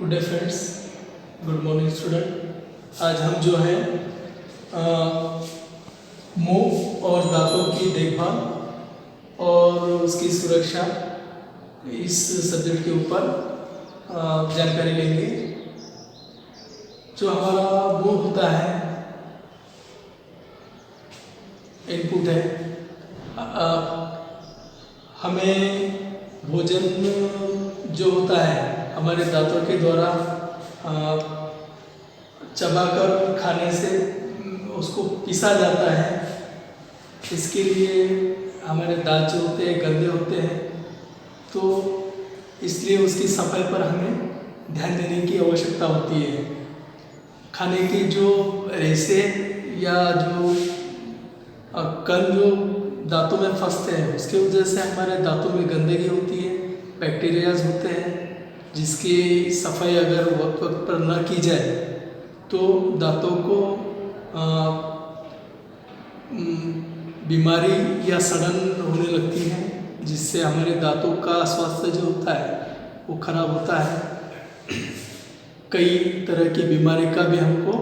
Good day friends, good morning student. आज हम जो है मुंह और दांतों की देखभाल और उसकी सुरक्षा इस सब्जेक्ट के ऊपर जानकारी लेंगे। जो हमारा मुंह होता है, इनपुट है। हमें भोजन जो होता है हमारे दांतों के द्वारा चबाकर खाने से उसको पीसा जाता है। इसके लिए हमारे दांत जो होते हैं गंदे होते हैं, तो इसलिए उसकी सफाई पर हमें ध्यान देने की आवश्यकता होती है। खाने की जो रेशे या जो कण जो दांतों में फंसते हैं, उसके वजह से हमारे दांतों में गंदगी होती है, बैक्टीरियाज होते हैं, जिसकी सफाई अगर वक्त वक्त पर न की जाए तो दांतों को बीमारी या सड़न होने लगती है, जिससे हमारे दांतों का स्वास्थ्य जो होता है वो खराब होता है। कई तरह की बीमारी का भी हमको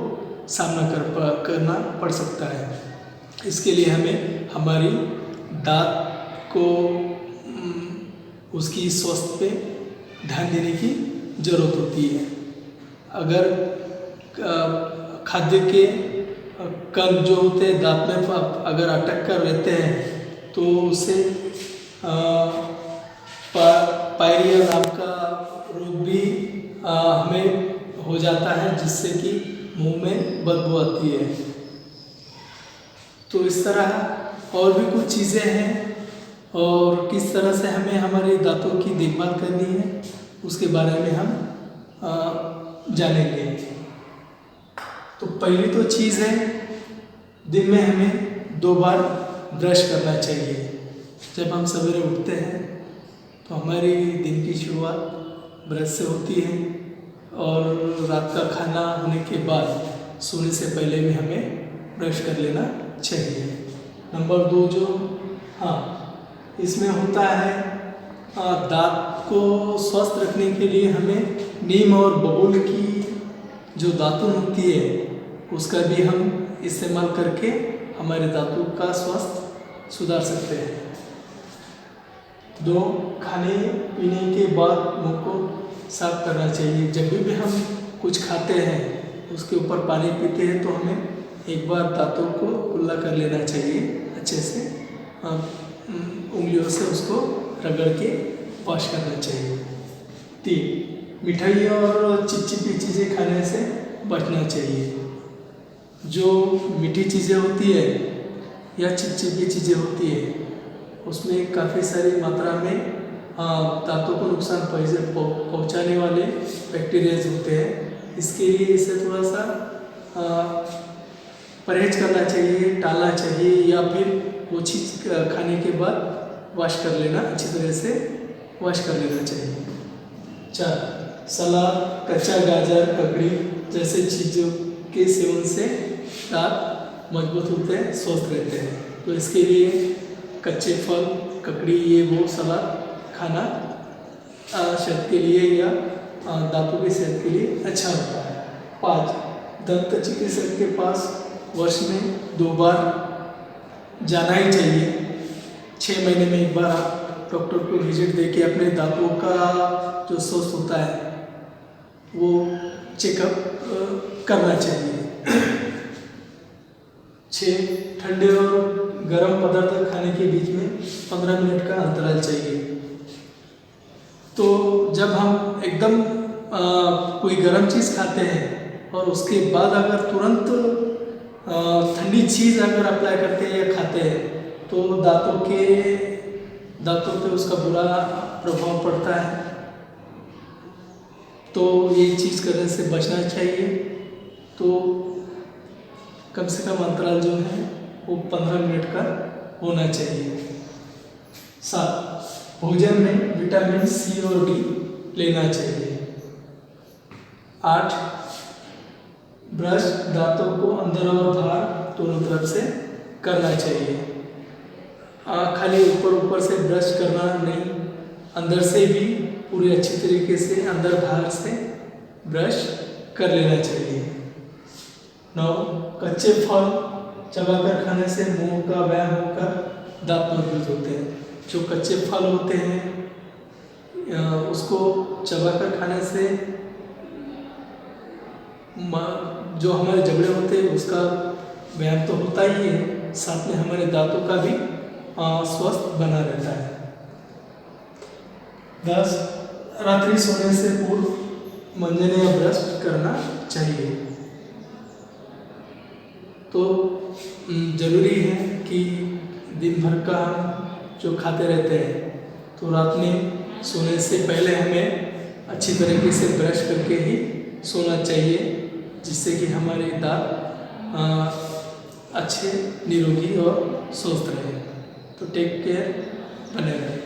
सामना करना पड़ सकता है। इसके लिए हमें हमारी दांत को उसकी स्वास्थ्य पे ध्यान देने की ज़रूरत होती है। अगर खाद्य के कण जो होते हैं दांत में अगर अटक कर रहते हैं तो उससे पायरिया नाम का रोग भी हमें हो जाता है, जिससे कि मुंह में बदबू आती है। तो इस तरह और भी कुछ चीज़ें हैं और किस तरह से हमें हमारे दांतों की देखभाल करनी है उसके बारे में हम जानेंगे। तो पहली तो चीज़ है, दिन में हमें 2 बार ब्रश करना चाहिए। जब हम सवेरे उठते हैं तो हमारी दिन की शुरुआत ब्रश से होती है, और रात का खाना होने के बाद सोने से पहले भी हमें ब्रश कर लेना चाहिए। नंबर 2 जो इसमें होता है, दांत को स्वस्थ रखने के लिए हमें नीम और बबूल की जो दातुन होती है उसका भी हम इस्तेमाल करके हमारे दांतों का स्वास्थ्य सुधार सकते हैं। 2, खाने पीने के बाद मुंह को साफ करना चाहिए। जब भी हम कुछ खाते हैं उसके ऊपर पानी पीते हैं तो हमें एक बार दांतों को कुल्ला कर लेना चाहिए, अच्छे से उंगलियों से उसको रगड़ के वॉश करना चाहिए। 3, मिठाई और चिपचिपी चीज़ें खाने से बचना चाहिए। जो मीठी चीज़ें होती है या चिपचिपी चीज़ें होती है उसमें काफ़ी सारी मात्रा में दांतों को नुकसान पहुंचाने वाले बैक्टीरियाज होते हैं। इसके लिए इसे थोड़ा सा परहेज करना चाहिए, टालना चाहिए, या फिर वो चीज़ खाने के बाद वॉश कर लेना, अच्छी तरह से वॉश कर लेना चाहिए। 4, सलाद, कच्चा गाजर, ककड़ी जैसे चीज़ों के सेवन से दांत मजबूत होते हैं, स्वस्थ रहते हैं। तो इसके लिए कच्चे फल, ककड़ी, ये वो सलाद खाना सेहत के लिए या दांतों की सेहत के लिए अच्छा होता है। 5, दंत चिकित्सक के पास वर्ष में 2 बार जाना ही चाहिए। 6 महीने में एक बार आप डॉक्टर को विजिट देके अपने दांतों का जो स्वास्थ्य होता है वो चेकअप करना चाहिए। 6, ठंडे और गर्म पदार्थ खाने के बीच में 15 मिनट का अंतराल चाहिए। तो जब हम एकदम कोई गर्म चीज़ खाते हैं और उसके बाद अगर तुरंत ठंडी चीज़ अगर अप्लाई करते हैं या खाते हैं तो दांतों पे उसका बुरा प्रभाव पड़ता है। तो ये चीज़ करने से बचना चाहिए। तो कम से कम अंतराल जो है वो 15 मिनट का होना चाहिए। 7, भोजन में विटामिन सी और डी लेना चाहिए। 8, ब्रश दांतों को अंदर और बाहर दोनों तरफ से करना चाहिए। खाली ऊपर से ब्रश करना नहीं, अंदर से भी पूरी अच्छी तरीके से अंदर बाहर से ब्रश कर लेना चाहिए। 9 कच्चे फल चबाकर खाने से मुंह का व्यायाम होकर दांत मजबूत होते हैं। जो कच्चे फल होते हैं उसको चबाकर खाने से जो हमारे जबड़े होते हैं उसका व्यायाम तो होता ही है, साथ में हमारे दांतों का भी स्वस्थ बना रहता है। 10 रात्रि सोने से पूर्व मंजन या ब्रश करना चाहिए। तो ज़रूरी है कि दिन भर का जो खाते रहते हैं तो रात में सोने से पहले हमें अच्छी तरीके से ब्रश करके ही सोना चाहिए, जिससे कि हमारे दांत अच्छे निरोगी और स्वस्थ रहे। तो टेक केयर, बने रहें।